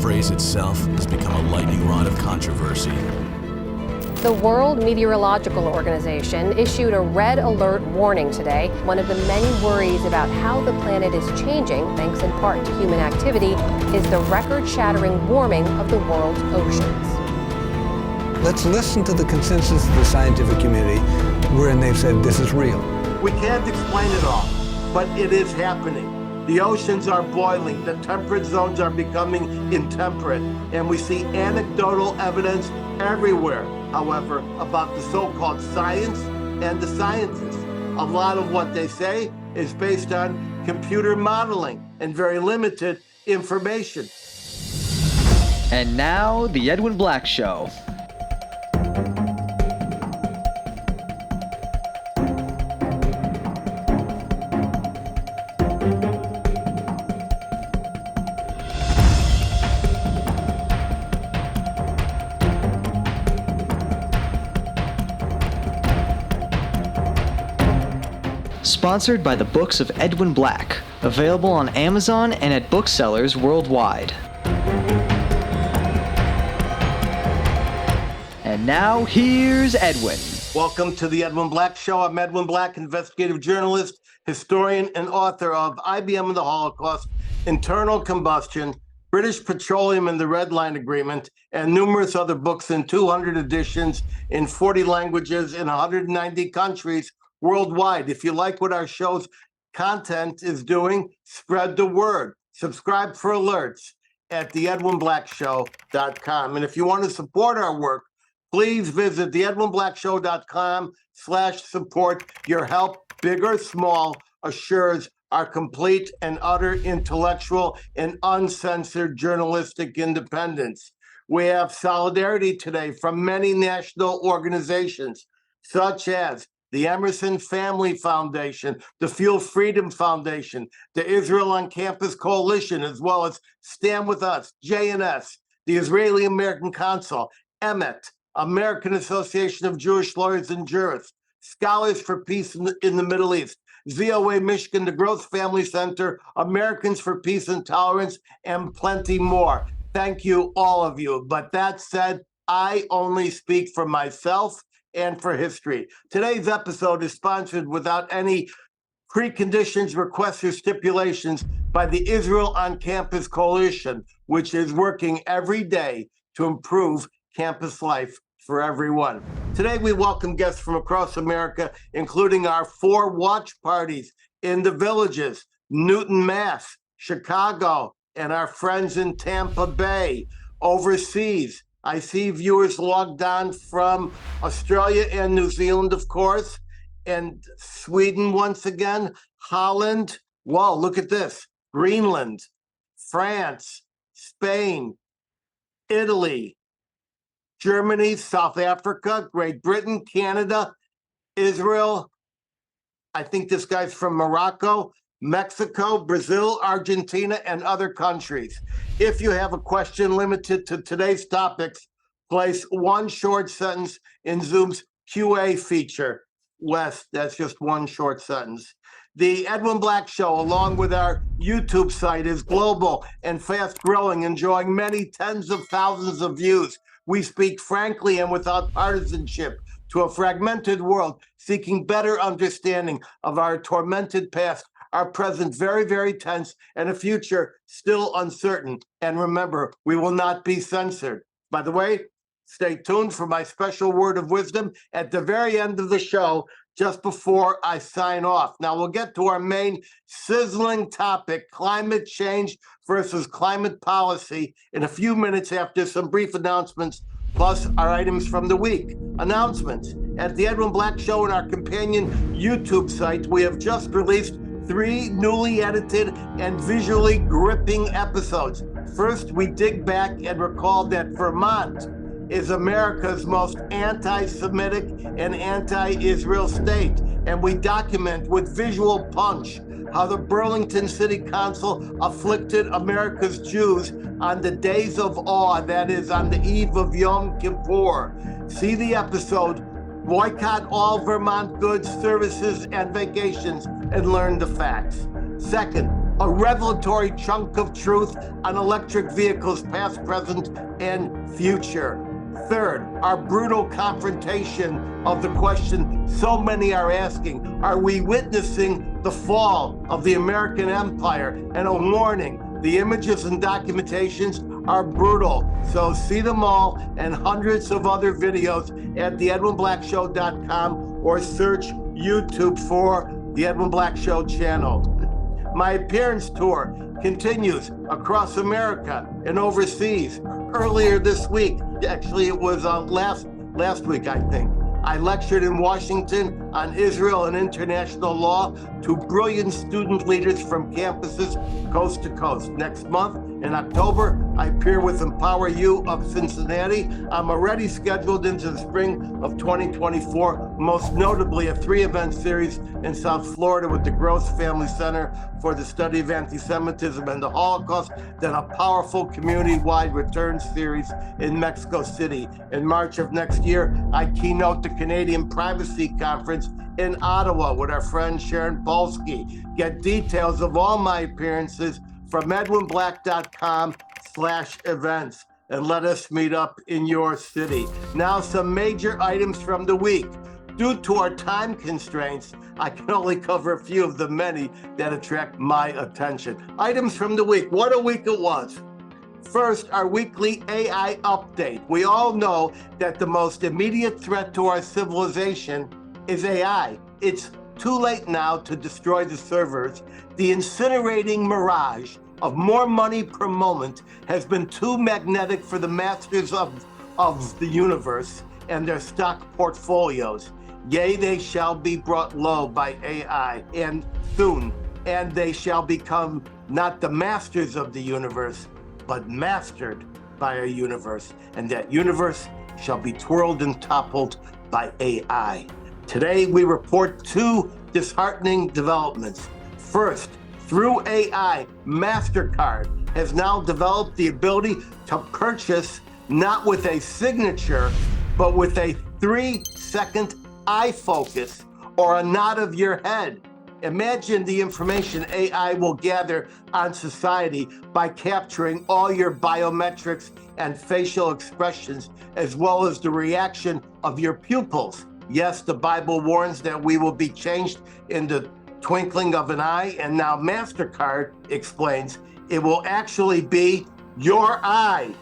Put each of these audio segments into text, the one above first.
phrase itself has become a lightning rod of controversy. The World Meteorological Organization issued a red alert warning today. One of the many worries about how the planet is changing, thanks in part to human activity, is the record-shattering warming of the world's oceans. Let's listen to the consensus of the scientific community wherein they've said this is real. We can't explain it all, but it is happening. The oceans are boiling, the temperate zones are becoming intemperate, and we see anecdotal evidence everywhere, however, about the so-called science and the scientists. A lot of what they say is based on computer modeling and very limited information. And now, The Edwin Black Show. Sponsored by the Books of Edwin Black, available on Amazon and at booksellers worldwide. And now, here's Edwin. Welcome to the Edwin Black Show. I'm Edwin Black, investigative journalist, historian, and author of IBM and the Holocaust, Internal Combustion, British Petroleum and the Red Line Agreement, and numerous other books in 200 editions in 40 languages in 190 countries worldwide. If you like what our show's content is doing, spread the word. Subscribe for alerts at theedwinblackshow.com. And if you want to support our work, please visit theedwinblackshow.com/support. Your help, big or small, assures our complete and utter intellectual and uncensored journalistic independence. We have solidarity today from many national organizations, such as the Emerson Family Foundation, the Fuel Freedom Foundation, the Israel on Campus Coalition, as well as Stand With Us, JNS, the Israeli American Council, EMET, American Association of Jewish Lawyers and Jurists, Scholars for Peace in the Middle East, ZOA Michigan, the Growth Family Center, Americans for Peace and Tolerance, and plenty more. Thank you, all of you. But that said, I only speak for myself and for history. Today's episode is sponsored without any preconditions, requests, or stipulations by the Israel on Campus Coalition, which is working every day to improve campus life for everyone. Today, we welcome guests from across America, including our 4 watch parties in the villages, Newton, Mass., Chicago, and our friends in Tampa Bay. Overseas, I see viewers logged on from Australia and New Zealand, of course, and Sweden once again, Holland. Whoa, look at this. Greenland, France, Spain, Italy, Germany, South Africa, Great Britain, Canada, Israel. I think this guy's from Morocco, Mexico, Brazil, Argentina, and other countries. If you have a question limited to today's topics, place one short sentence in Zoom's QA feature. Wes, that's just one short sentence. The Edwin Black Show, along with our YouTube site, is global and fast growing, enjoying many tens of thousands of views. We speak frankly and without partisanship to a fragmented world, seeking better understanding of our tormented past, our present very, very tense, and a future still uncertain. And remember, we will not be censored. By the way, stay tuned for my special word of wisdom at the very end of the show, just before I sign off. Now, we'll get to our main sizzling topic, climate change versus climate policy, in a few minutes after some brief announcements, plus our items from the week. Announcements. At the Edwin Black Show and our companion YouTube site, we have just released 3 newly edited and visually gripping episodes. First, we dig back and recall that Vermont is America's most anti-Semitic and anti-Israel state, and we document with visual punch how the Burlington City Council afflicted America's Jews on the days of awe, that is, on the eve of Yom Kippur. See the episode, Boycott All Vermont Goods, Services, and Vacations, and learn the facts. Second, a revelatory chunk of truth on electric vehicles, past, present, and future. Third, our brutal confrontation of the question so many are asking, are we witnessing the fall of the American empire? And a warning, the images and documentations are brutal. So see them all and hundreds of other videos at theedwinblackshow.com or search YouTube for The Edwin Black Show channel. My appearance tour continues across America and overseas. Earlier this week, actually it was last week, I think, I lectured in Washington on Israel and international law to brilliant student leaders from campuses coast to coast. Next month, in October, I appear with Empower You of Cincinnati. I'm already scheduled into the spring of 2024, most notably a 3-event series in South Florida with the Gross Family Center for the Study of Anti-Semitism and the Holocaust, then a powerful community-wide return series in Mexico City. In March of next year, I keynote the Canadian Privacy Conference in Ottawa with our friend Sharon Polsky. Get details of all my appearances from edwinblack.com/events, and let us meet up in your city. Now, some major items from the week. Due to our time constraints, I can only cover a few of the many that attract my attention. Items from the week. What a week it was. First, our weekly AI update. We all know that the most immediate threat to our civilization is AI. It's too late now to destroy the servers. The incinerating mirage of more money per moment has been too magnetic for the masters of the universe and their stock portfolios. Yea, they shall be brought low by AI, and soon, and they shall become not the masters of the universe, but mastered by a universe, and that universe shall be twirled and toppled by AI. Today, we report 2 disheartening developments. First, through AI, MasterCard has now developed the ability to purchase not with a signature, but with a 3-second eye focus or a nod of your head. Imagine the information AI will gather on society by capturing all your biometrics and facial expressions, as well as the reaction of your pupils. Yes, the Bible warns that we will be changed in the twinkling of an eye, and now MasterCard explains it will actually be your eye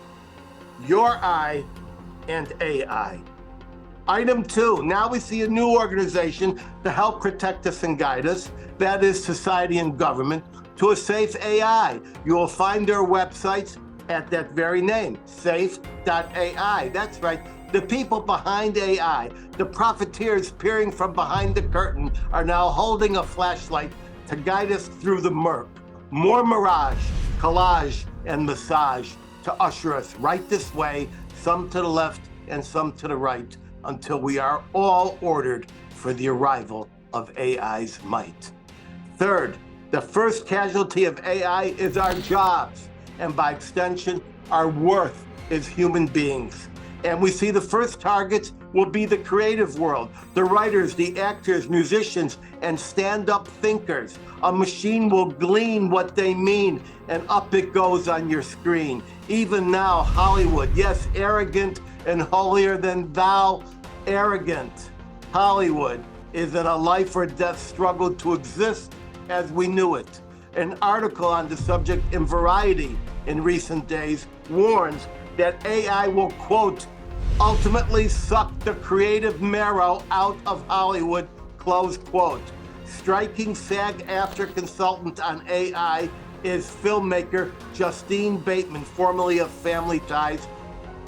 and AI. Item 2, now we see a new organization to help protect us and guide us, that is society and government, to a safe AI. You will find their websites at that very name, safe.ai. That's right. The people behind AI, the profiteers peering from behind the curtain, are now holding a flashlight to guide us through the murk. More mirage, collage, and massage to usher us right this way, some to the left and some to the right, until we are all ordered for the arrival of AI's might. Third, the first casualty of AI is our jobs, and by extension, our worth as human beings. And we see the first targets will be the creative world, the writers, the actors, musicians, and stand-up thinkers. A machine will glean what they mean, and up it goes on your screen. Even now, Hollywood, yes, arrogant and holier than thou, arrogant Hollywood is in a life or death struggle to exist as we knew it. An article on the subject in Variety in recent days warns that AI will, quote, ultimately suck the creative marrow out of Hollywood, close quote. Striking SAG-AFTRA consultant on AI is filmmaker Justine Bateman, formerly of Family Ties,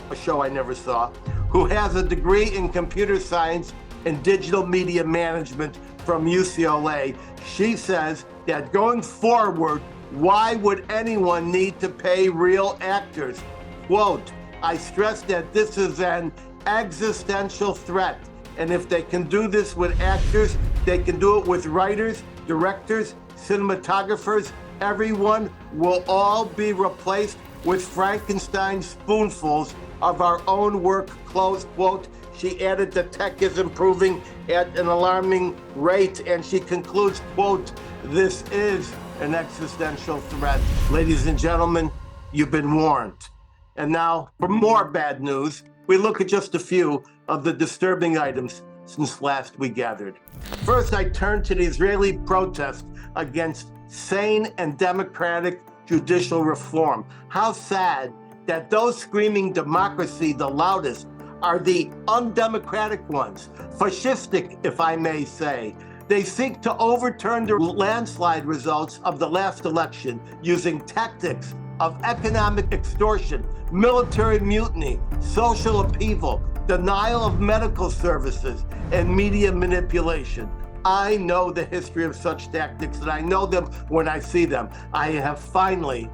a show I never saw, who has a degree in computer science and digital media management from UCLA. She says that going forward, why would anyone need to pay real actors? Quote, I stress that this is an existential threat. And if they can do this with actors, they can do it with writers, directors, cinematographers. Everyone will all be replaced with Frankenstein spoonfuls of our own work, close quote. She added the tech is improving at an alarming rate, and she concludes, quote, "This is an existential threat." Ladies and gentlemen, you've been warned. And now, for more bad news, we look at just a few of the disturbing items since last we gathered. First, I turn to the Israeli protest against sane and democratic judicial reform. How sad that those screaming democracy the loudest are the undemocratic ones, fascistic, if I may say. They seek to overturn the landslide results of the last election using tactics of economic extortion, military mutiny, social upheaval, denial of medical services, and media manipulation. I know the history of such tactics, and I know them when I see them. I have finally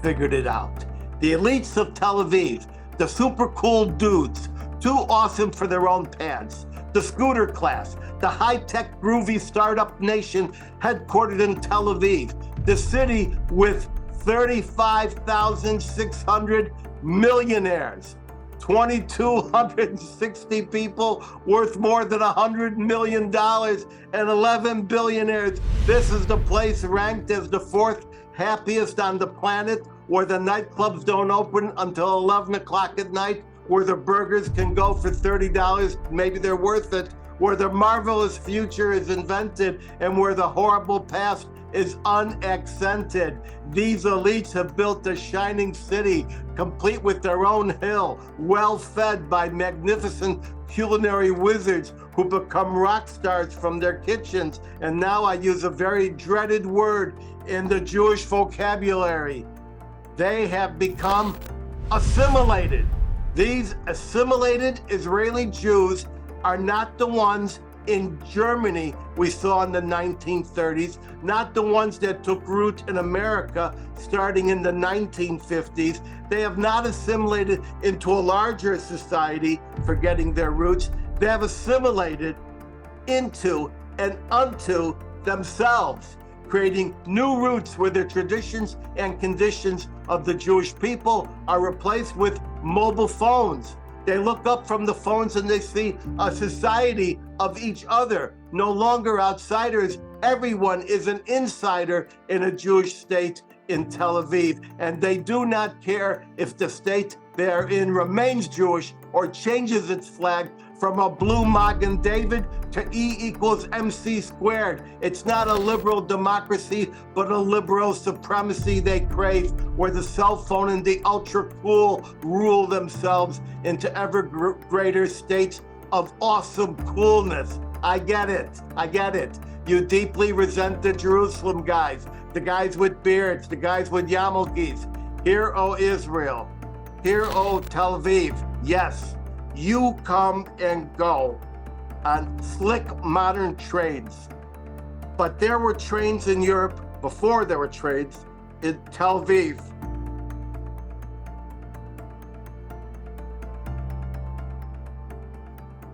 figured it out. The elites of Tel Aviv, the super cool dudes, too awesome for their own pants, the scooter class, the high-tech groovy startup nation headquartered in Tel Aviv, the city with 35,600 millionaires, 2,260 people worth more than $100 million, and 11 billionaires. This is the place ranked as the fourth happiest on the planet, where the nightclubs don't open until 11 o'clock at night, where the burgers can go for $30, maybe they're worth it, where the marvelous future is invented, and where the horrible past is unaccented. These elites have built a shining city, complete with their own hill, well fed by magnificent culinary wizards who become rock stars from their kitchens. And now I use a very dreaded word in the Jewish vocabulary. They have become assimilated. These assimilated Israeli Jews are not the ones in Germany we saw in the 1930s, not the ones that took root in America starting in the 1950s. They have not assimilated into a larger society, forgetting their roots. They have assimilated into and unto themselves, creating new roots where the traditions and conditions of the Jewish people are replaced with mobile phones. They look up from the phones and they see a society of each other, no longer outsiders. Everyone is an insider in a Jewish state in Tel Aviv, and they do not care if the state they're in remains Jewish or changes its flag from a blue Magen David to E equals MC squared. It's not a liberal democracy, but a liberal supremacy they crave, where the cell phone and the ultra cool rule themselves into ever greater states of awesome coolness. I get it. You deeply resent the Jerusalem guys, the guys with beards, the guys with yarmulkes. Hear, O Israel. Hear, O Tel Aviv. Yes, you come and go on slick modern trains. But there were trains in Europe before there were trains in Tel Aviv.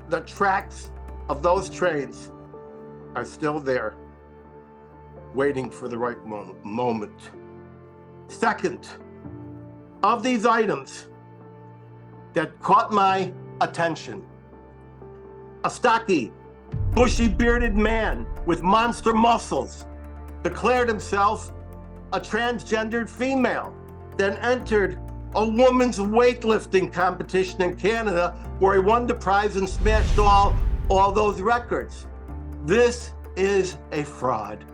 The tracks of those trains are still there, waiting for the right moment. Second, of these items that caught my attention, a stocky, bushy-bearded man with monster muscles declared himself a transgendered female, then entered a woman's weightlifting competition in Canada, where he won the prize and smashed all those records. This is a fraud.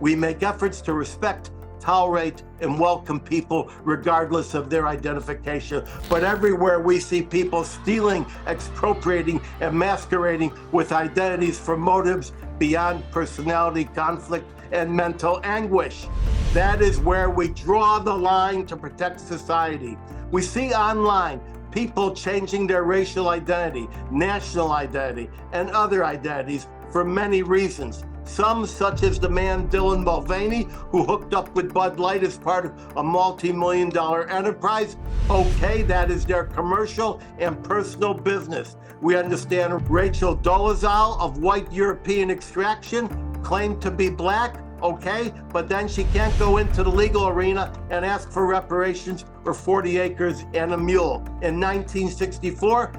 We make efforts to respect, tolerate, and welcome people regardless of their identification. But everywhere we see people stealing, expropriating, and masquerading with identities for motives beyond personality conflict and mental anguish. That is where we draw the line to protect society. We see online people changing their racial identity, national identity, and other identities for many reasons. Some, such as the man Dylan Mulvaney, who hooked up with Bud Light as part of a multi-million-dollar enterprise. Okay, that is their commercial and personal business. We understand Rachel Dolezal of white European extraction claimed to be black. Okay, but then she can't go into the legal arena and ask for reparations for 40 acres and a mule. In 1964,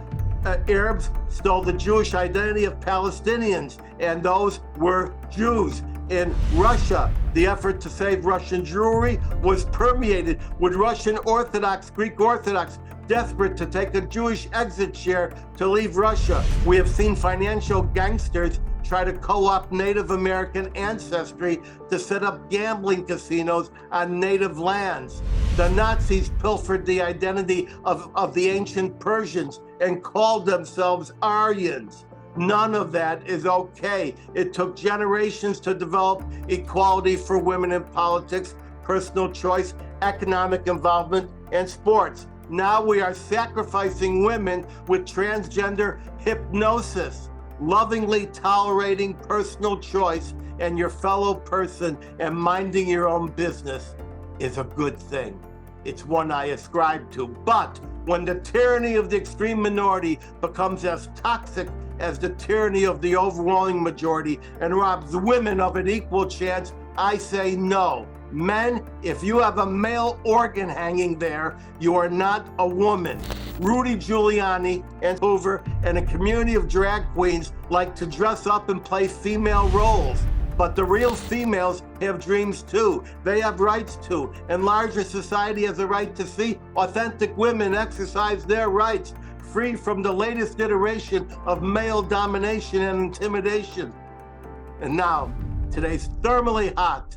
Arabs stole the Jewish identity of Palestinians, and those were Jews. In Russia, the effort to save Russian Jewry was permeated with Russian Orthodox, Greek Orthodox, desperate to take a Jewish exit share to leave Russia. We have seen financial gangsters try to co-opt Native American ancestry to set up gambling casinos on native lands. The Nazis pilfered the identity of the ancient Persians and called themselves Aryans. None of that is okay. It took generations to develop equality for women in politics, personal choice, economic involvement, and sports. Now we are sacrificing women with transgender hypnosis, lovingly tolerating personal choice and your fellow person and minding your own business is a good thing. It's one I ascribe to. But when the tyranny of the extreme minority becomes as toxic as the tyranny of the overwhelming majority and robs women of an equal chance, I say no. Men, if you have a male organ hanging there, you are not a woman. Rudy Giuliani and Hoover and a community of drag queens like to dress up and play female roles. But the real females have dreams too. They have rights too. And larger society has a right to see authentic women exercise their rights, free from the latest iteration of male domination and intimidation. And now, today's thermally hot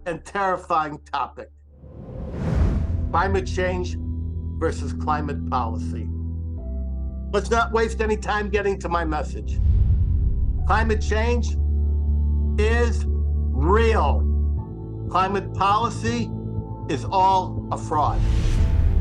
and terrifying topic: climate change versus climate policy. Let's not waste any time getting to my message. Climate change is real. Climate policy is all a fraud.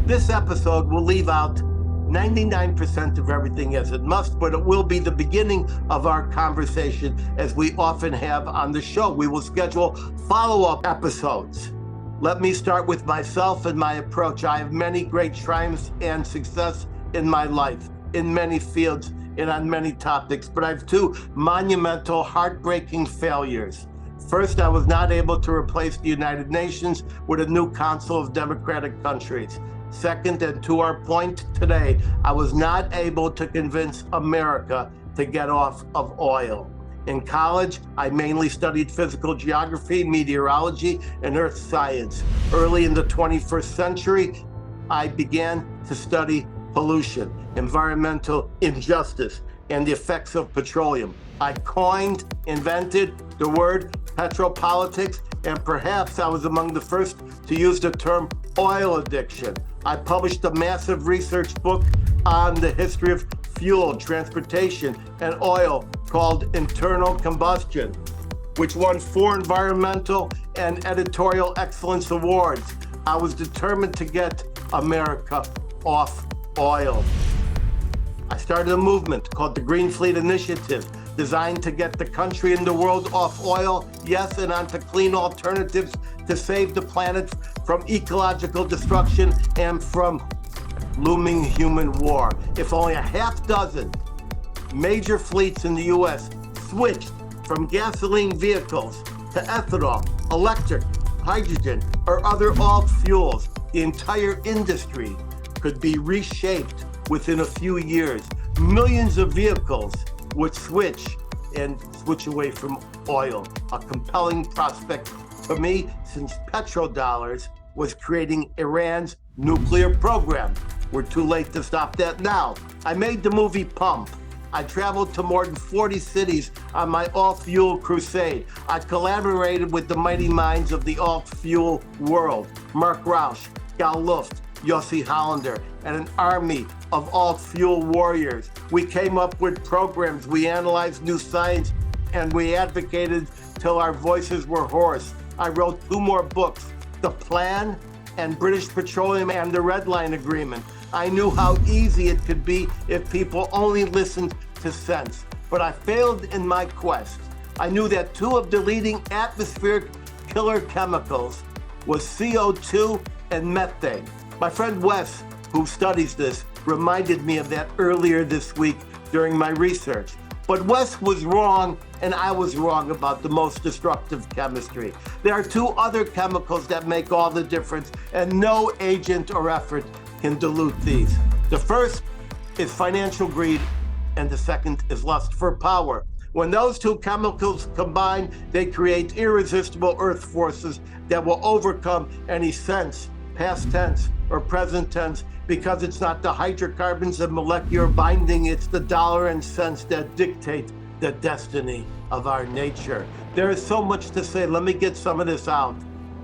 This episode will leave out 99% of everything as it must, but it will be the beginning of our conversation, as we often have on the show. We will schedule follow-up episodes. Let me start with myself and my approach. I have many great triumphs and success in my life, in many fields and on many topics, but I have two monumental, heartbreaking failures. First, I was not able to replace the United Nations with a new Council of Democratic Countries. Second, and to our point today, I was not able to convince America to get off of oil. In college, I mainly studied physical geography, meteorology, and earth science. Early in the 21st century, I began to study pollution, environmental injustice, and the effects of petroleum. I invented the word petropolitics, and perhaps I was among the first to use the term oil addiction. I published a massive research book on the history of fuel, transportation, and oil called Internal Combustion, which won 4 environmental and editorial excellence awards. I was determined to get America off oil. I started a movement called the Green Fleet Initiative, designed to get the country and the world off oil, yes, and onto clean alternatives to save the planet from ecological destruction and from looming human war. If only a half dozen major fleets in the US switched from gasoline vehicles to ethanol, electric, hydrogen, or other alt fuels, the entire industry could be reshaped within a few years. Millions of vehicles would switch away from oil, a compelling prospect for me, since petrodollars was creating Iran's nuclear program. We're too late to stop that now. I made the movie Pump. I traveled to more than 40 cities on my alt-fuel crusade. I collaborated with the mighty minds of the alt-fuel world, Mark Rausch, Gal Luft, Yossi Hollander, and an army of alt-fuel warriors. We came up with programs, we analyzed new science, and we advocated till our voices were hoarse. I wrote 2 more books, The Plan and British Petroleum and the Red Line Agreement. I knew how easy it could be if people only listened to sense, but I failed in my quest. I knew that 2 of the leading atmospheric killer chemicals was CO2 and methane. My friend Wes, who studies this, reminded me of that earlier this week during my research. But Wes was wrong, and I was wrong about the most destructive chemistry. There are 2 other chemicals that make all the difference, and no agent or effort can dilute these. The first is financial greed, and the second is lust for power. When those two chemicals combine, they create irresistible earth forces that will overcome any sense, past tense or present tense, because it's not the hydrocarbons and molecular binding, it's the dollar and cents that dictate the destiny of our nature. There is so much to say. Let me get some of this out.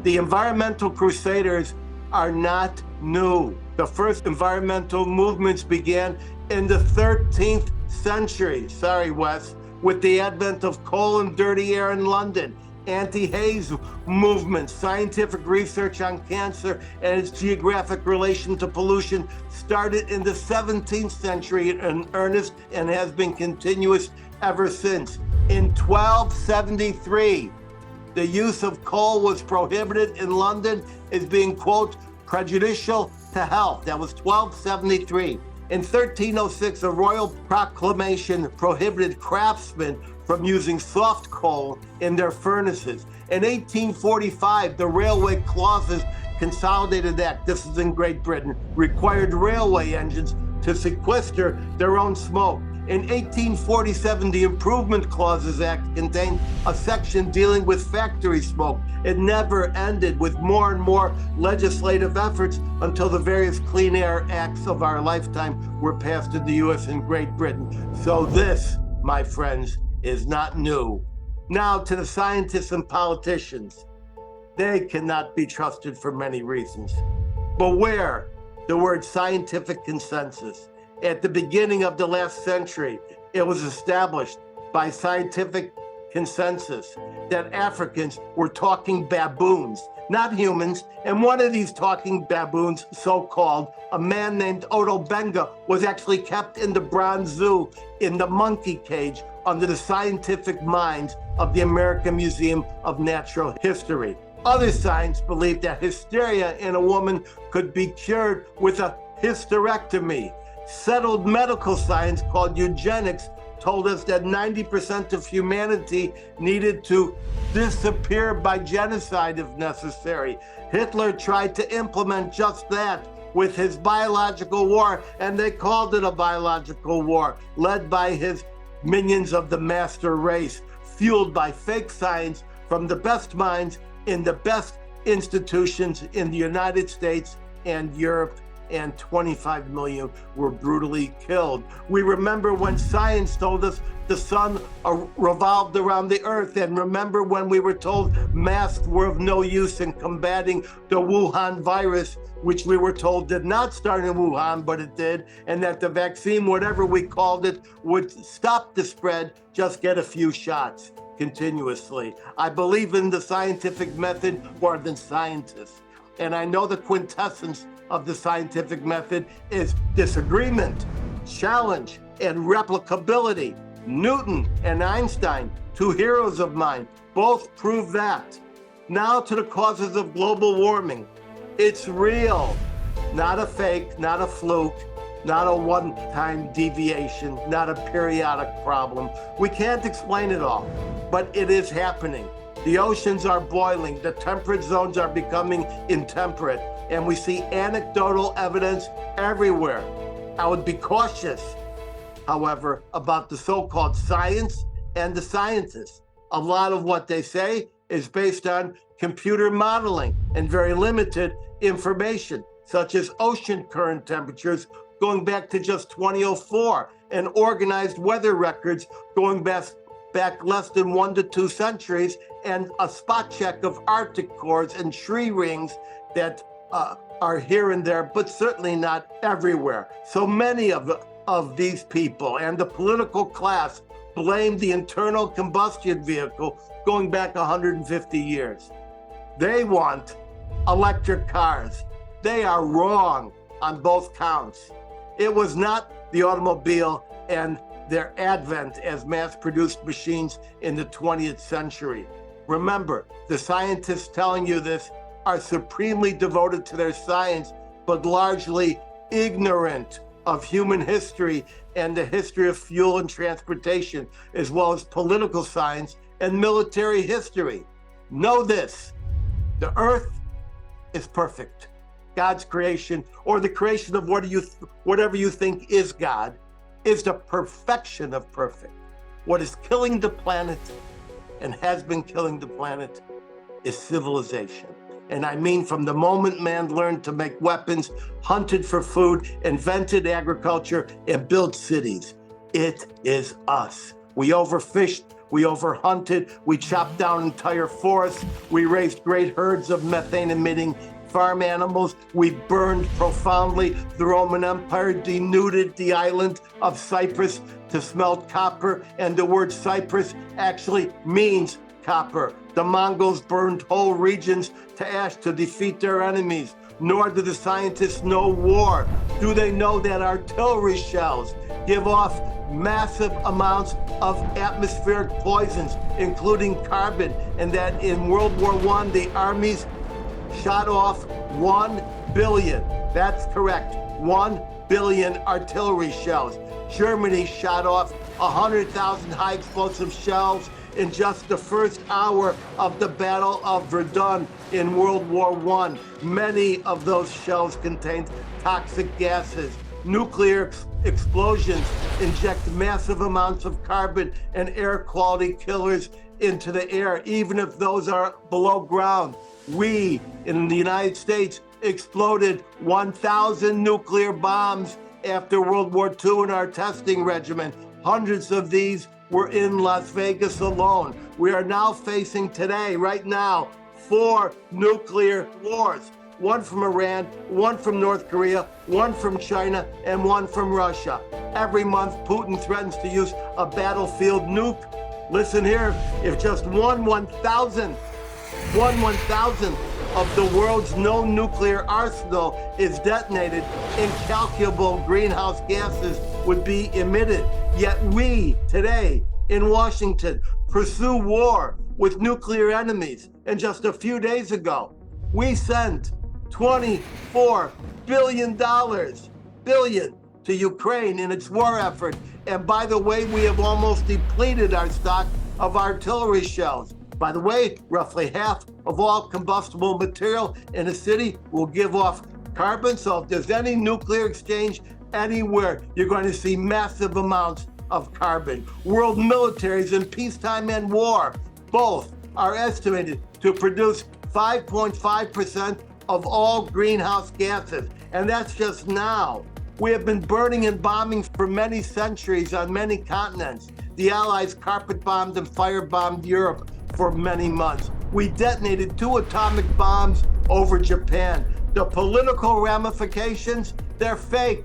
The environmental crusaders are not new. The first environmental movements began in the 13th century. Sorry, Wes. With the advent of coal and dirty air in London, anti-haze movement, scientific research on cancer and its geographic relation to pollution started in the 17th century in earnest and has been continuous ever since. In 1273, the use of coal was prohibited in London as being, quote, prejudicial to health. That was 1273. In 1306, a royal proclamation prohibited craftsmen from using soft coal in their furnaces. In 1845, the Railway Clauses Consolidated Act, this is in Great Britain, required railway engines to sequester their own smoke. In 1847, the Improvement Clauses Act contained a section dealing with factory smoke. It never ended, with more and more legislative efforts until the various Clean Air Acts of our lifetime were passed in the US and Great Britain. So this, my friends, is not new. Now to the scientists and politicians. They cannot be trusted for many reasons. Beware the word scientific consensus. At the beginning of the last century, it was established by scientific consensus that Africans were talking baboons, not humans. And one of these talking baboons, so-called, a man named Odo Benga, was actually kept in the Bronze Zoo in the monkey cage under the scientific minds of the American Museum of Natural History. Other science believed that hysteria in a woman could be cured with a hysterectomy. Settled medical science called eugenics told us that 90% of humanity needed to disappear by genocide if necessary. Hitler tried to implement just that with his biological war, and they called it a biological war, led by his minions of the master race, fueled by fake science from the best minds in the best institutions in the United States and Europe, and 25 million were brutally killed. We remember when science told us the sun revolved around the earth, and remember when we were told masks were of no use in combating the Wuhan virus, which we were told did not start in Wuhan, but it did, and that the vaccine, whatever we called it, would stop the spread, just get a few shots continuously. I believe in the scientific method more than scientists. And I know the quintessence of the scientific method is disagreement, challenge, and replicability. Newton and Einstein, two heroes of mine, both prove that. Now to the causes of global warming. It's real, not a fake, not a fluke, not a one-time deviation, not a periodic problem. We can't explain it all, but it is happening. The oceans are boiling, the temperate zones are becoming intemperate, and we see anecdotal evidence everywhere. I would be cautious, however, about the so-called science and the scientists. A lot of what they say is based on computer modeling and very limited information, such as ocean current temperatures going back to just 2004 and organized weather records going back less than 1 to 2 centuries, and a spot check of Arctic cores and tree rings that are here and there, but certainly not everywhere. So many of these people and the political class blame the internal combustion vehicle going back 150 years. They want electric cars. They are wrong on both counts. It was not the automobile and their advent as mass-produced machines in the 20th century. Remember, the scientists telling you this are supremely devoted to their science, but largely ignorant of human history and the history of fuel and transportation, as well as political science and military history. Know this, the Earth is perfect. God's creation, or the creation of whatever you think is God, is the perfection of perfect. What is killing the planet and has been killing the planet is civilization. And I mean from the moment man learned to make weapons, hunted for food, invented agriculture, and built cities. It is us. We overfished, we overhunted, we chopped down entire forests, we raised great herds of methane-emitting farm animals, we burned profoundly. The Roman Empire denuded the island of Cyprus to smelt copper, and the word Cyprus actually means copper. The Mongols burned whole regions to ash to defeat their enemies. Nor do the scientists know war. Do they know that artillery shells give off massive amounts of atmospheric poisons, including carbon, and that in World War I, the armies shot off 1 billion, that's correct, 1 billion artillery shells. Germany shot off 100,000 high explosive shells in just the first hour of the Battle of Verdun in World War I. Many of those shells contained toxic gases. Nuclear explosions inject massive amounts of carbon and air quality killers into the air, even if those are below ground. We, in the United States, exploded 1,000 nuclear bombs after World War II in our testing regimen. Hundreds of these were in Las Vegas alone. We are now facing today, right now, 4 nuclear wars. 1 from Iran, 1 from North Korea, 1 from China, and 1 from Russia. Every month, Putin threatens to use a battlefield nuke. Listen here, if just one 1,000th of the world's known nuclear arsenal is detonated, incalculable greenhouse gases would be emitted. Yet we, today, in Washington, pursue war with nuclear enemies. And just a few days ago, we sent $24 billion to Ukraine in its war effort. And by the way, we have almost depleted our stock of artillery shells. By the way, roughly half of all combustible material in a city will give off carbon. So if there's any nuclear exchange anywhere, you're going to see massive amounts of carbon. World militaries in peacetime and war, both are estimated to produce 5.5% of all greenhouse gases. And that's just now. We have been burning and bombing for many centuries on many continents. The Allies carpet bombed and firebombed Europe for many months. We detonated 2 atomic bombs over Japan. The political ramifications, they're fake.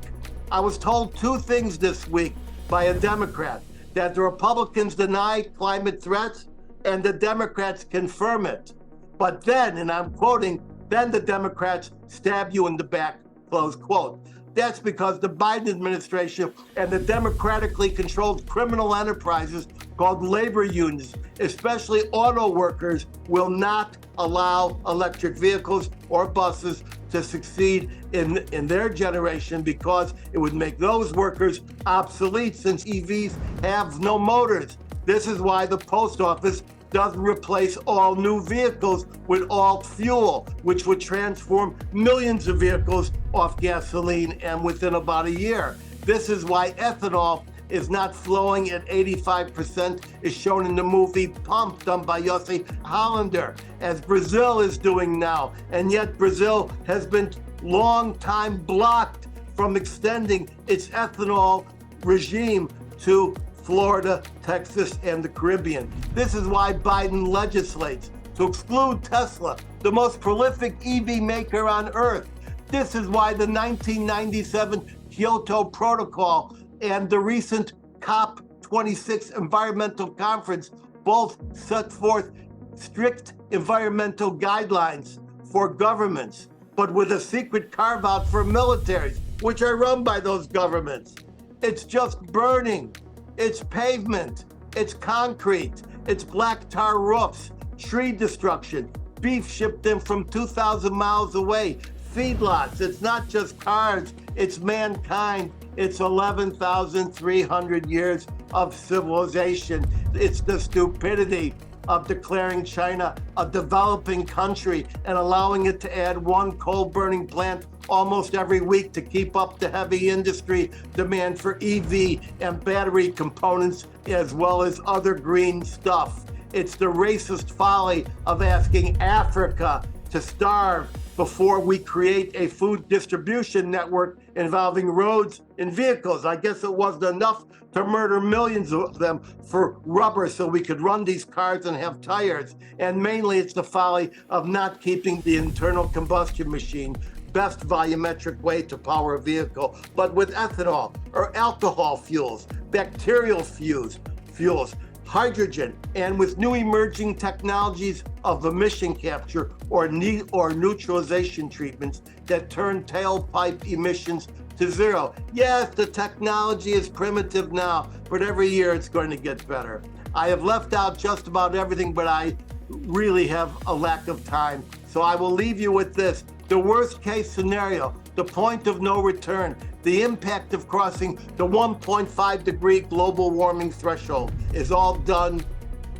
I was told 2 things this week by a Democrat, that the Republicans deny climate threats and the Democrats confirm it. But then, and I'm quoting, then the Democrats stab you in the back, close quote. That's because the Biden administration and the democratically controlled criminal enterprises called labor unions, especially auto workers, will not allow electric vehicles or buses to succeed in their generation because it would make those workers obsolete since EVs have no motors. This is why the post office doesn't replace all new vehicles with alt fuel, which would transform millions of vehicles off gasoline and within about a year. This is why ethanol is not flowing at 85%, is shown in the movie Pump, done by Yossi Hollander, as Brazil is doing now. And yet Brazil has been long time blocked from extending its ethanol regime to Florida, Texas, and the Caribbean. This is why Biden legislates to exclude Tesla, the most prolific EV maker on earth. This is why the 1997 Kyoto Protocol and the recent COP26 environmental conference both set forth strict environmental guidelines for governments, but with a secret carve-out for militaries, which are run by those governments. It's just burning. It's pavement, it's concrete, it's black tar roofs, tree destruction, beef shipped in from 2,000 miles away, feedlots. It's not just cars, it's mankind. It's 11,300 years of civilization. It's the stupidity of declaring China a developing country and allowing it to add one coal-burning plant almost every week to keep up the heavy industry demand for EV and battery components, as well as other green stuff. It's the racist folly of asking Africa to starve before we create a food distribution network involving roads and vehicles. I guess it wasn't enough to murder millions of them for rubber so we could run these cars and have tires. And mainly it's the folly of not keeping the internal combustion machine, best volumetric way to power a vehicle, but with ethanol or alcohol fuels, bacterial fuels, hydrogen, and with new emerging technologies of emission capture or neutralization treatments that turn tailpipe emissions to zero. Yes, the technology is primitive now, but every year it's going to get better. I have left out just about everything, but I really have a lack of time. So I will leave you with this. The worst case scenario, the point of no return, the impact of crossing the 1.5 degree global warming threshold is all done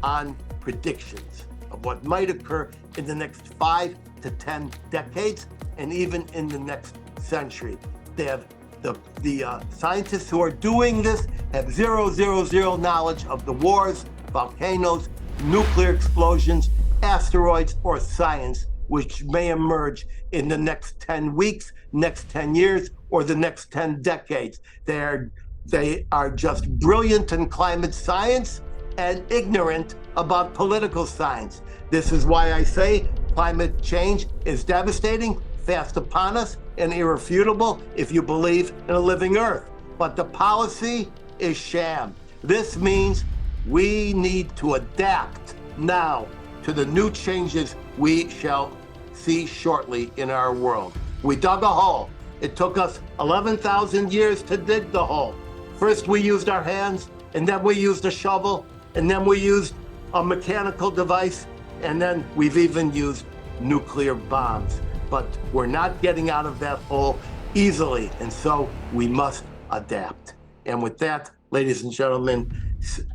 on predictions of what might occur in the next 5 to 10 decades and even in the next century. They have the scientists who are doing this have zero knowledge of the wars, volcanoes, nuclear explosions, asteroids, or science which may emerge in the next 10 weeks, next 10 years, or the next 10 decades. They are just brilliant in climate science and ignorant about political science. This is why I say climate change is devastating, fast upon us, and irrefutable if you believe in a living Earth. But the policy is sham. This means we need to adapt now to the new changes we shall see shortly in our world. We dug a hole. It took us 11,000 years to dig the hole. First we used our hands, and then we used a shovel, and then we used a mechanical device, and then we've even used nuclear bombs. But we're not getting out of that hole easily, and so we must adapt. And with that, ladies and gentlemen,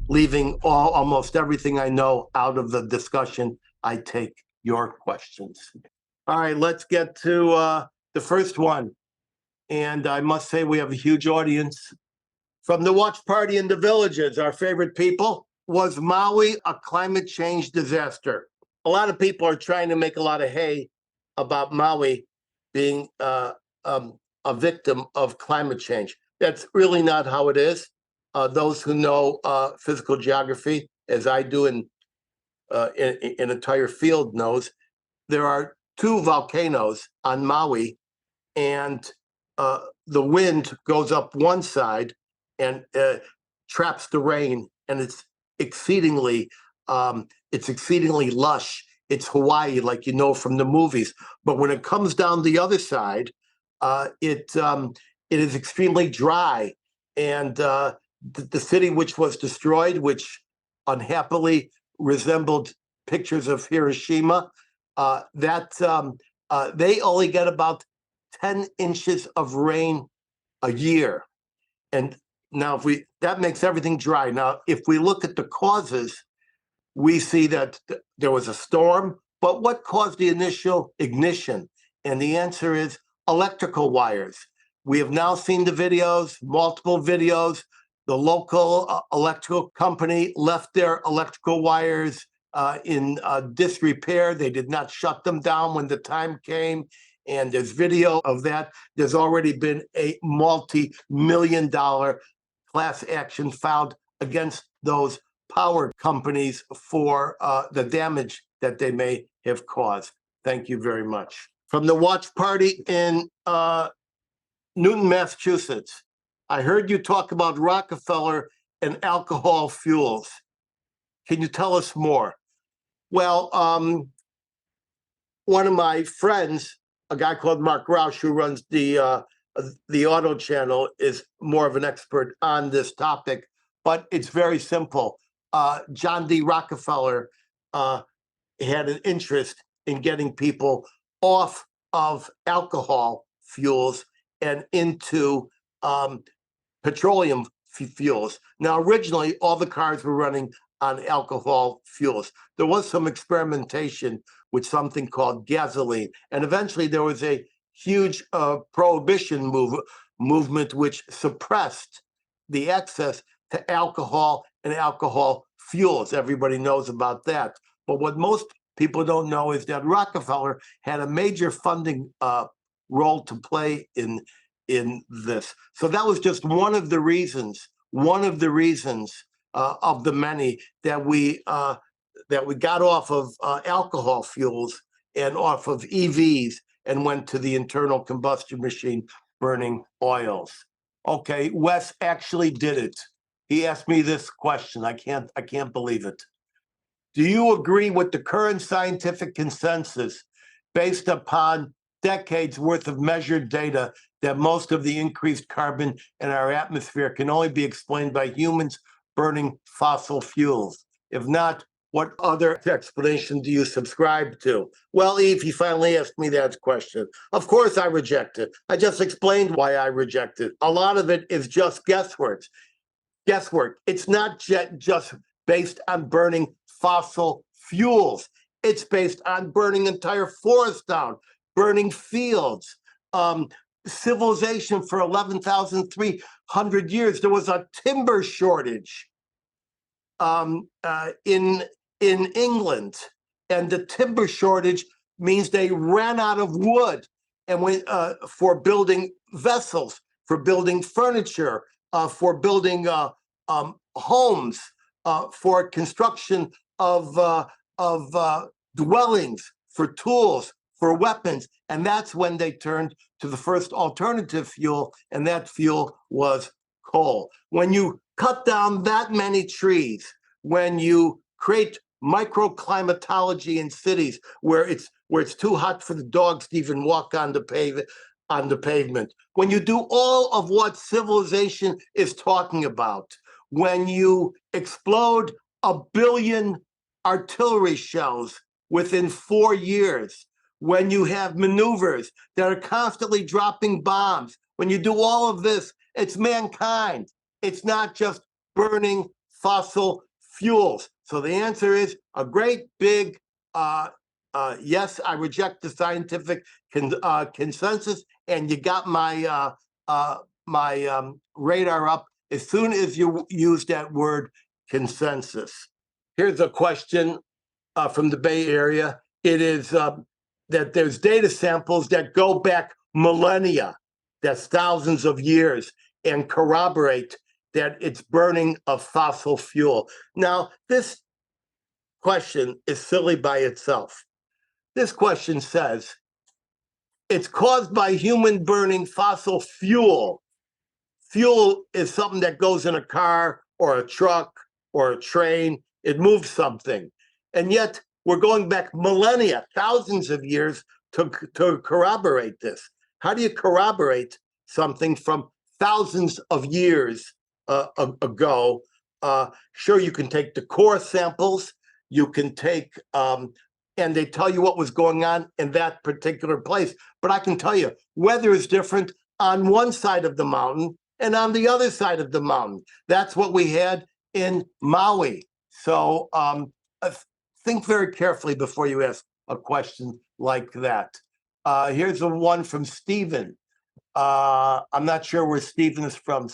leaving almost everything I know out of the discussion, I take your questions. All right, let's get to the first one. And I must say we have a huge audience. From the watch party in the villages, our favorite people, was Maui a climate change disaster? A lot of people are trying to make a lot of hay about Maui being a victim of climate change. That's really not how it is. Those who know physical geography, as I do in an entire field knows, there are 2 volcanoes on Maui, and the wind goes up one side and traps the rain, and it's exceedingly lush. It's Hawaii, like you know from the movies. But when it comes down the other side, it is extremely dry, and the city which was destroyed, which unhappily resembled pictures of Hiroshima, they only get about 10 inches of rain a year. And now that makes everything dry. Now, if we look at the causes, we see that there was a storm, but what caused the initial ignition? And the answer is electrical wires. We have now seen the videos, multiple videos. The local electrical company left their electrical wires in disrepair. They did not shut them down when the time came. And there's video of that. There's already been a multi-million-dollar class action filed against those power companies for the damage that they may have caused. Thank you very much. From the watch party in Newton, Massachusetts, I heard you talk about Rockefeller and alcohol fuels. Can you tell us more? Well, one of my friends, a guy called Mark Roush, who runs the Auto Channel, is more of an expert on this topic, but it's very simple. John D. Rockefeller had an interest in getting people off of alcohol fuels and into petroleum fuels. Now, originally, all the cars were running on alcohol fuels. There was some experimentation with something called gasoline, and eventually there was a huge prohibition movement which suppressed the access to alcohol and alcohol fuels. Everybody knows about that. But what most people don't know is that Rockefeller had a major funding role to play in this. So that was just one of the reasons of the many that we got off of alcohol fuels and off of EVs and went to the internal combustion machine burning oils. Okay, Wes actually did it. He asked me this question. I can't believe it. Do you agree with the current scientific consensus based upon decades worth of measured data that most of the increased carbon in our atmosphere can only be explained by humans burning fossil fuels? If not, what other explanation do you subscribe to? Well, Eve, he finally asked me that question. Of course I reject it. I just explained why I reject it. A lot of it is just guesswork. It's not just based on burning fossil fuels. It's based on burning entire forests down, burning fields. Civilization for 11,300 years, there was a timber shortage in England, and the timber shortage means they ran out of wood, and for building vessels, for building furniture, for building homes, for construction of dwellings, for tools, for weapons. And that's when they turned to the first alternative fuel, and that fuel was coal. When you cut down that many trees, when you create microclimatology in cities where it's too hot for the dogs to even walk on the pavement, when you do all of what civilization is talking about, when you explode 1 billion artillery shells within 4 years, when you have maneuvers that are constantly dropping bombs, when you do all of this, it's mankind. It's not just burning fossil fuels. So the answer is a great big yes, I reject the scientific consensus, and you got my radar up as soon as you use that word consensus. Here's a question from the Bay Area. It is that there's data samples that go back millennia, that's thousands of years, and corroborate that it's burning of fossil fuel. Now, this question is silly by itself. This question says, it's caused by human burning fossil fuel. Fuel is something that goes in a car or a truck or a train. It moves something. And yet we're going back millennia, thousands of years to corroborate this. How do you corroborate something from thousands of years ago? Sure, you can take the core samples, you can take, and they tell you what was going on in that particular place. But I can tell you, weather is different on one side of the mountain and on the other side of the mountain. That's what we had in Maui. So think very carefully before you ask a question like that. Here's a one from Stephen. I'm not sure where Stephen is from.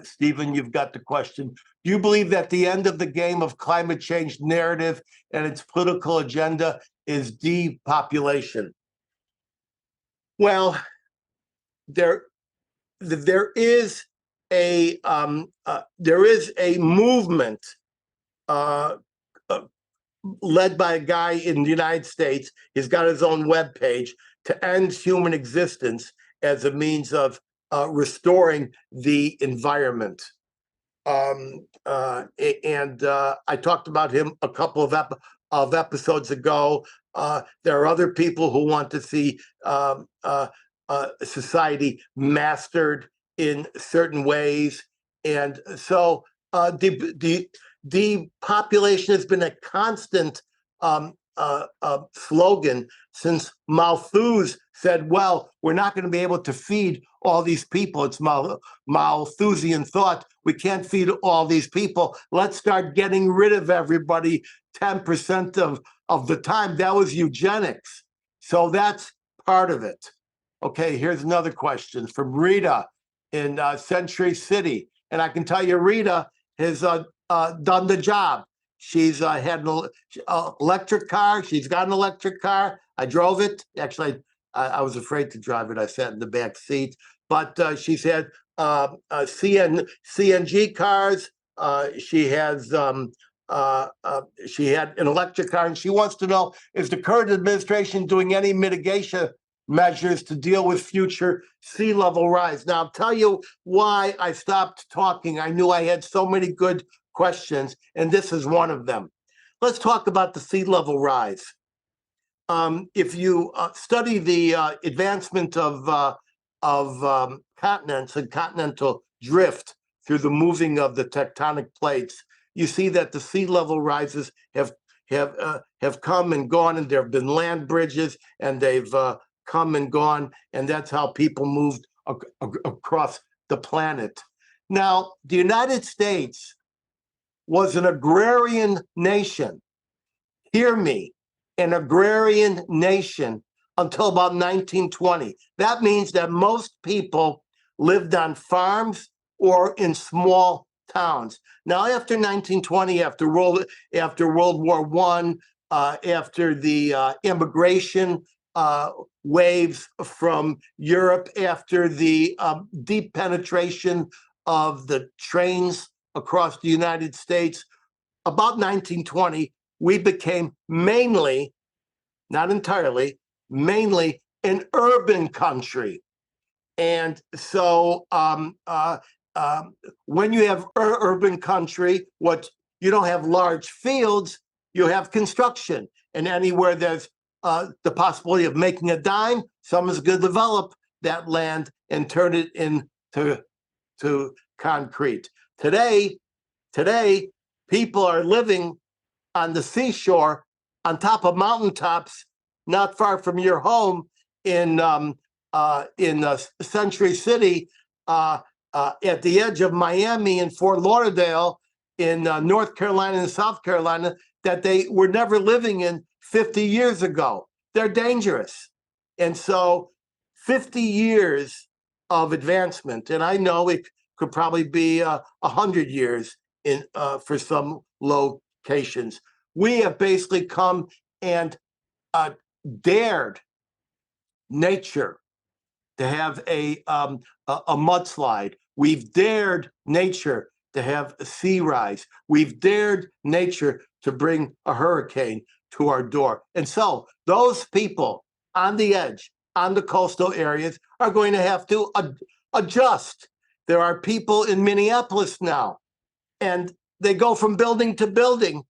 Stephen, you've got the question. Do you believe that the end of the game of climate change narrative and its political agenda is depopulation? Well, there is a movement led by a guy in the United States. He's got his own webpage to end human existence as a means of restoring the environment. And I talked about him a couple of episodes ago. There are other people who want to see society mastered in certain ways. And so depopulation has been a constant slogan since Malthus said, well, we're not going to be able to feed all these people. It's Malthusian thought. We can't feed all these people. Let's start getting rid of everybody 10% of the time. That was eugenics. So that's part of it. Okay, here's another question from Rita in Century City. And I can tell you, Rita has done the job. She's had an electric car. She's got an electric car. I drove it. Actually, I was afraid to drive it. I sat in the back seat. But she's had CNG cars. She has she had an electric car, and she wants to know, is the current administration doing any mitigation measures to deal with future sea level rise? Now, I'll tell you why I stopped talking. I knew I had so many good questions, and this is one of them. Let's talk about the sea level rise. If you study the advancement of continents and continental drift through the moving of the tectonic plates, you see that the sea level rises have come and gone, and there have been land bridges, and they've come and gone, and that's how people moved across the planet. Now, the United States was an agrarian nation. Hear me, an agrarian nation until about 1920. That means that most people lived on farms or in small towns. Now, after 1920, after World War I, after the immigration waves from Europe, after the deep penetration of the trains across the United States, about 1920, we became mainly, not entirely, mainly an urban country. And so when you have urban country, what you don't have large fields, you have construction. And anywhere there's the possibility of making a dime, someone's going to develop that land and turn it into concrete. Today, people are living on the seashore, on top of mountaintops, not far from your home in Century City, at the edge of Miami and Fort Lauderdale, in North Carolina and South Carolina, that they were never living in 50 years ago. They're dangerous. And so 50 years of advancement, and I know it could probably be 100 years in for some locations. We have basically come and dared nature to have a mudslide. We've dared nature to have a sea rise. We've dared nature to bring a hurricane to our door. And so those people on the edge, on the coastal areas, are going to have to adjust. There are people in Minneapolis now, and they go from building to building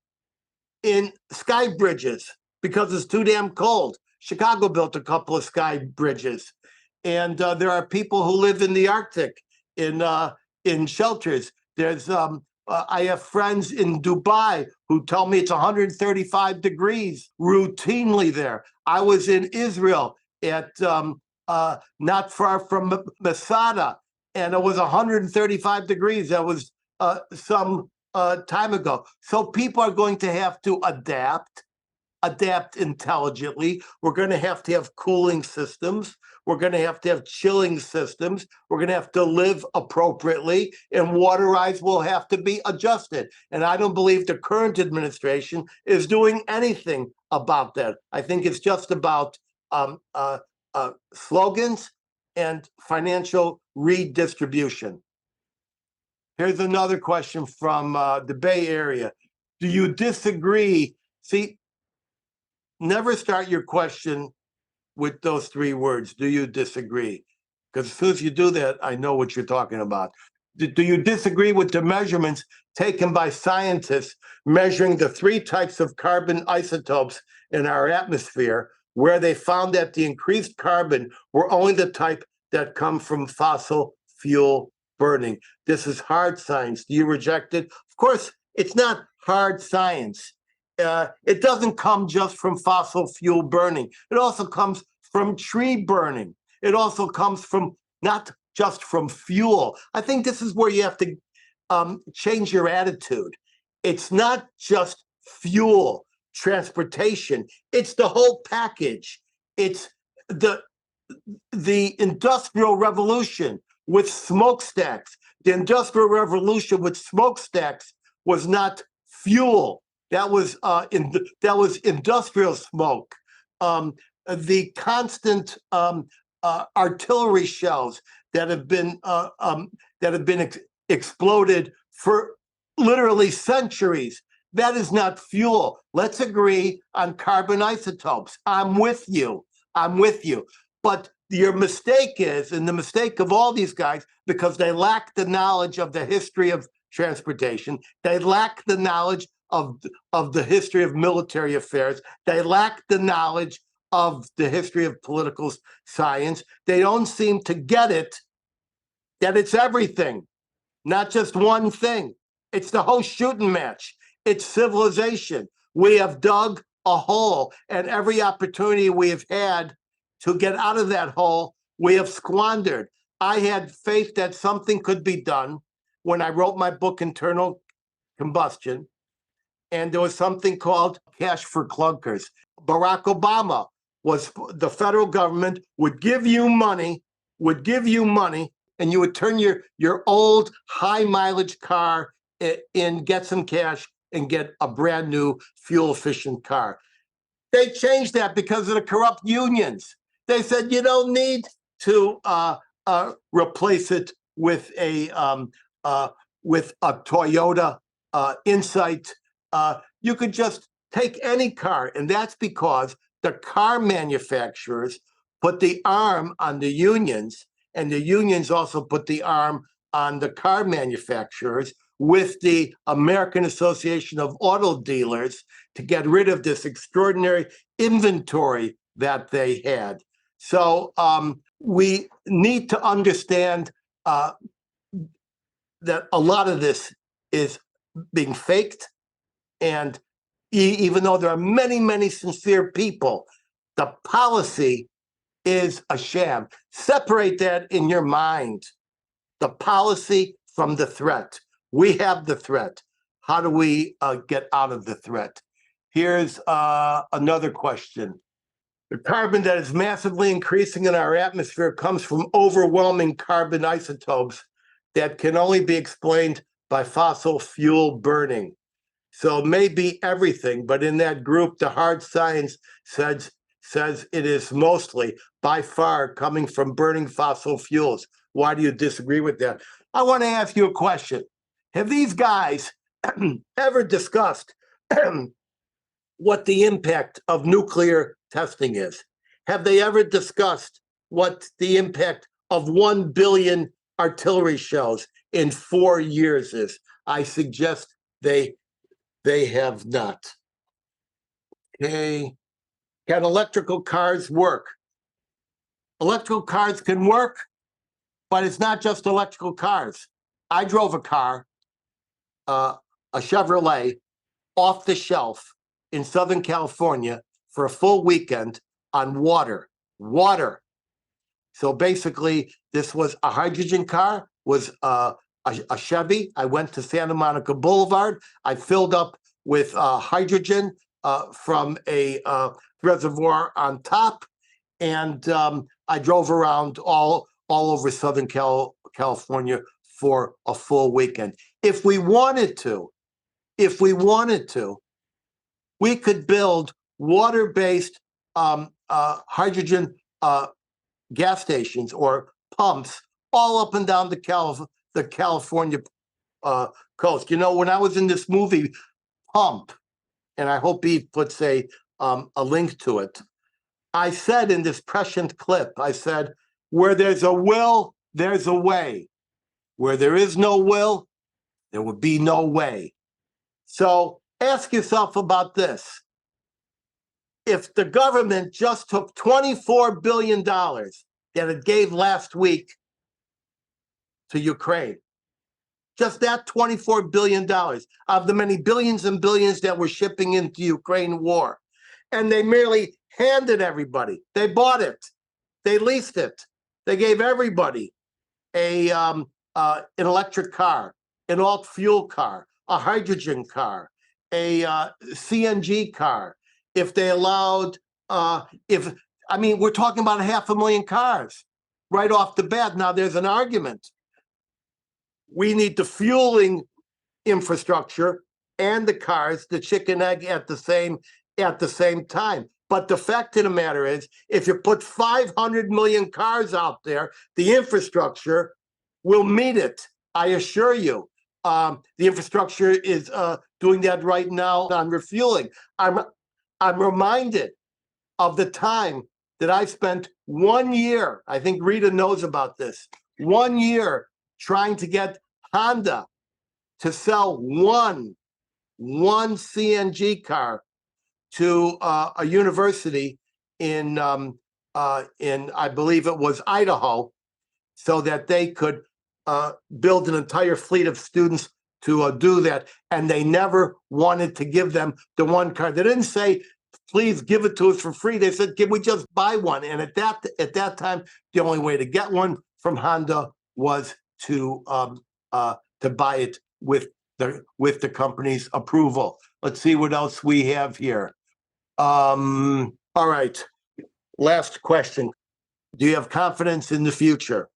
in sky bridges because it's too damn cold. Chicago built a couple of sky bridges. And there are people who live in the Arctic in shelters. There's I have friends in Dubai who tell me it's 135 degrees routinely there. I was in Israel at not far from Masada, and it was 135 degrees. That was some time ago. So people are going to have to adapt intelligently. We're going to have cooling systems. We're going to have chilling systems. We're going to have to live appropriately, and water rise will have to be adjusted. And I don't believe the current administration is doing anything about that. I think it's just about slogans and financial redistribution. Here's another question from the Bay Area. Do you disagree? See, never start your question with those three words. Do you disagree? Because as soon as you do that, I know what you're talking about. Do you disagree with the measurements taken by scientists measuring the three types of carbon isotopes in our atmosphere, where they found that the increased carbon were only the type that come from fossil fuel burning? This is hard science. Do you reject it? Of course, it's not hard science. It doesn't come just from fossil fuel burning. It also comes from tree burning. It also comes from not just from fuel. I think this is where you have to change your attitude. It's not just fuel, transportation. It's the whole package. It's the Industrial Revolution with smokestacks. The Industrial Revolution with smokestacks was not fuel. That was industrial smoke. The constant artillery shells that have been exploded for literally centuries. That is not fuel. Let's agree on carbon isotopes. I'm with you. But your mistake is, and the mistake of all these guys, because they lack the knowledge of the history of transportation, they lack the knowledge of the history of military affairs, they lack the knowledge of the history of political science. They don't seem to get it, that it's everything, not just one thing. It's the whole shooting match. It's civilization. We have dug a hole, and every opportunity we have had to get out of that hole, we have squandered. I had faith that something could be done when I wrote my book, Internal Combustion, and there was something called cash for clunkers. Barack Obama was, the federal government would give you money, and you would turn your old high mileage car in, get some cash, and get a brand new fuel efficient car. They changed that because of the corrupt unions. They said you don't need to replace it with a Toyota Insight. You could just take any car, and that's because the car manufacturers put the arm on the unions, and the unions also put the arm on the car manufacturers with the American Association of Auto Dealers to get rid of this extraordinary inventory that they had. So we need to understand that a lot of this is being faked, and even though there are many, many sincere people, the policy is a sham. Separate that in your mind, the policy from the threat. We have the threat. How do we get out of the threat? Here's another question. The carbon that is massively increasing in our atmosphere comes from overwhelming carbon isotopes that can only be explained by fossil fuel burning. So maybe everything, but in that group, the hard science says it is mostly, by far, coming from burning fossil fuels. Why do you disagree with that? I want to ask you a question. Have these guys ever discussed what the impact of nuclear testing is? Have they ever discussed what the impact of 1 billion artillery shells in 4 years is? I suggest they have not. Okay. Can electrical cars work? Electrical cars can work, but it's not just electrical cars. I drove a car, a Chevrolet, off the shelf in Southern California for a full weekend on water. So basically, this was a hydrogen car, was a Chevy. I went to Santa Monica Boulevard. I filled up with hydrogen from a reservoir on top, and I drove around all over Southern California for a full weekend. If we wanted to, we could build water-based hydrogen gas stations or pumps all up and down the California coast. You know, when I was in this movie Pump, and I hope he puts a link to it, I said in this prescient clip, I said, where there's a will, there's a way. Where there is no will, there would be no way. So ask yourself about this. If the government just took $24 billion that it gave last week to Ukraine, just that $24 billion of the many billions and billions that we're shipping into Ukraine war, and they merely handed everybody, they bought it, they leased it, they gave everybody an electric car, an alt-fuel car, a hydrogen car, a CNG car, if they allowed, we're talking about 500,000 cars right off the bat. Now, there's an argument. We need the fueling infrastructure and the cars, the chicken egg at the same time. But the fact of the matter is, if you put 500 million cars out there, the infrastructure will meet it. I assure you. The infrastructure is doing that right now on refueling. I'm reminded of the time that I spent 1 year, I think Rita knows about this, 1 year trying to get Honda to sell one CNG car to a university in I believe it was Idaho, so that they could build an entire fleet of students to do that. And they never wanted to give them the one car. They didn't say, please give it to us for free. They said, can we just buy one? And at that time, the only way to get one from Honda was to buy it with the company's approval. Let's see what else we have here. All right. Last question. Do you have confidence in the future?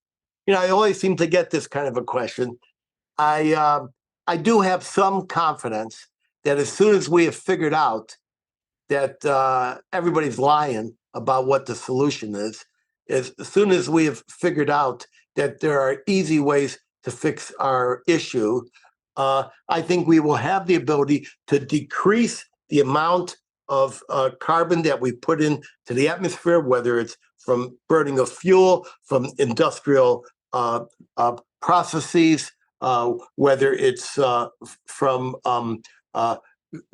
I always seem to get this kind of a question. I do have some confidence that as soon as we have figured out that everybody's lying about what the solution is, as soon as we have figured out that there are easy ways to fix our issue, I think we will have the ability to decrease the amount of carbon that we put into the atmosphere, whether it's from burning of fuel, from industrial processes, whether it's from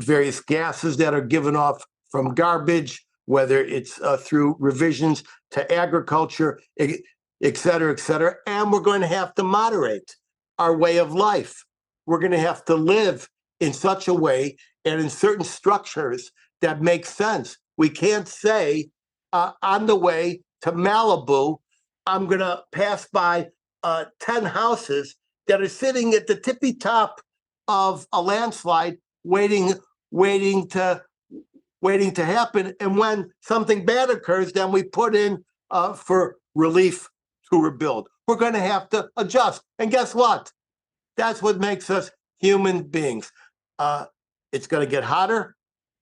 various gases that are given off from garbage, whether it's through revisions to agriculture, et cetera, and we're going to have to moderate our way of life. We're going to have to live in such a way and in certain structures that make sense. We can't say on the way to Malibu, I'm going to pass by 10 houses that are sitting at the tippy top of a landslide, waiting to happen. And when something bad occurs, then we put in for relief to rebuild. We're going to have to adjust. And guess what? That's what makes us human beings. It's going to get hotter.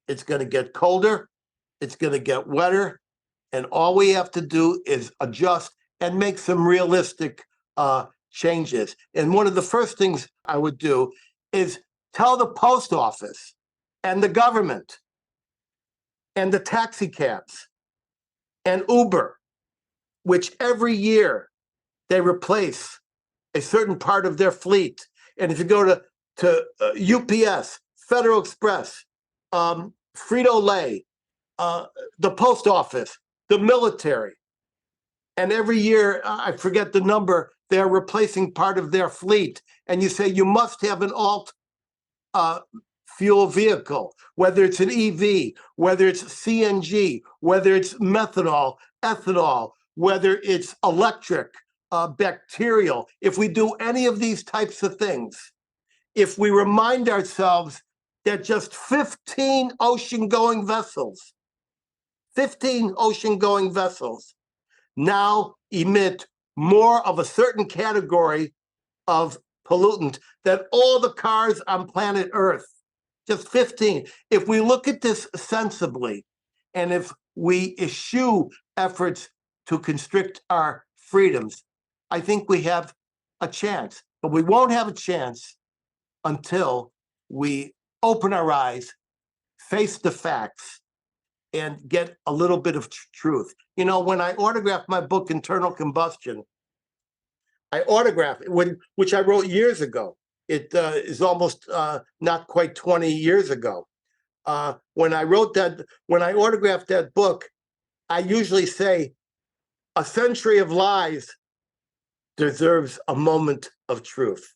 It's going to get colder. It's going to get wetter. And all we have to do is adjust and make some realistic changes. And one of the first things I would do is tell the post office and the government and the taxi cabs and Uber, which every year they replace a certain part of their fleet. And if you go to UPS, Federal Express, Frito-Lay, the post office, the military, and every year, I forget the number, they're replacing part of their fleet. And you say you must have an alt fuel vehicle, whether it's an EV, whether it's CNG, whether it's methanol, ethanol, whether it's electric, bacterial. If we do any of these types of things, if we remind ourselves that just 15 ocean-going vessels now emit more of a certain category of pollutant than all the cars on planet Earth. Just 15. If we look at this sensibly, and if we eschew efforts to constrict our freedoms, I think we have a chance. But we won't have a chance until we open our eyes, face the facts, and get a little bit of truth. When I autographed my book, Internal Combustion, I autographed it, which I wrote years ago. It is almost not quite 20 years ago. When I autographed that book, I usually say, a century of lies deserves a moment of truth.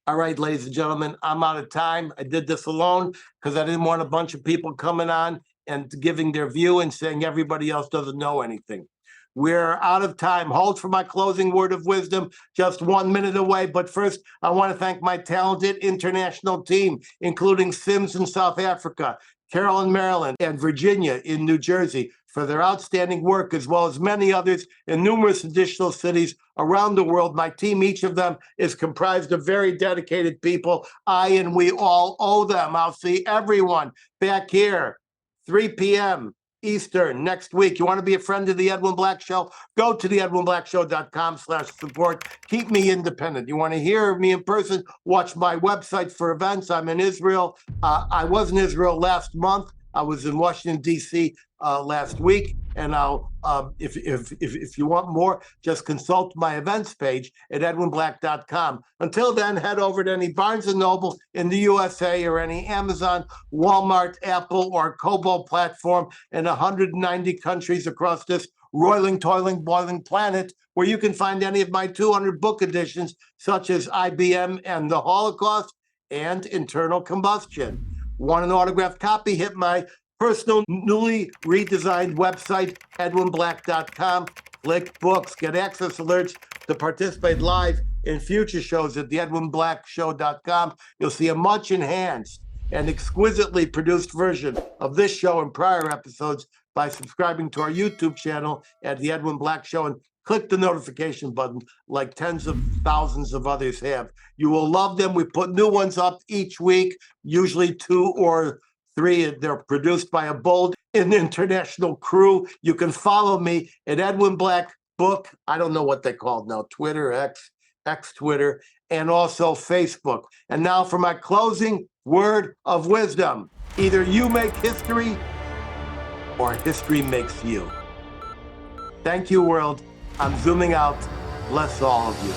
All right, ladies and gentlemen, I'm out of time. I did this alone because I didn't want a bunch of people coming on and giving their view and saying everybody else doesn't know anything. We're out of time. Hold for my closing word of wisdom, just 1 minute away. But first, I want to thank my talented international team, including Sims in South Africa, Carol in Maryland, and Virginia in New Jersey, for their outstanding work, as well as many others in numerous additional cities around the world. My team, each of them, is comprised of very dedicated people. I and we all owe them. I'll see everyone back here, 3 p.m. Eastern next week. You want to be a friend of the Edwin Black Show? Go to theedwinblackshow.com/support. Keep me independent. You want to hear me in person? Watch my website for events. I'm in Israel. I was in Israel last month. I was in Washington, D.C. Last week. And I'll, if you want more, just consult my events page at edwinblack.com. Until then, head over to any Barnes & Noble in the USA or any Amazon, Walmart, Apple, or Kobo platform in 190 countries across this roiling, toiling, boiling planet, where you can find any of my 200 book editions, such as IBM and the Holocaust and Internal Combustion. Want an autographed copy? Hit my personal, newly redesigned website, edwinblack.com. Click books. Get access alerts to participate live in future shows at theedwinblackshow.com. You'll see a much enhanced and exquisitely produced version of this show and prior episodes by subscribing to our YouTube channel at The Edwin Black Show and click the notification button like tens of thousands of others have. You will love them. We put new ones up each week, usually 2 or 3. They're produced by a bold and international crew. You can follow me at Edwin Black Book. I don't know what they call it now, Twitter, X Twitter, and also Facebook. And now for my closing word of wisdom. Either you make history or history makes you. Thank you, world. I'm zooming out. Bless all of you.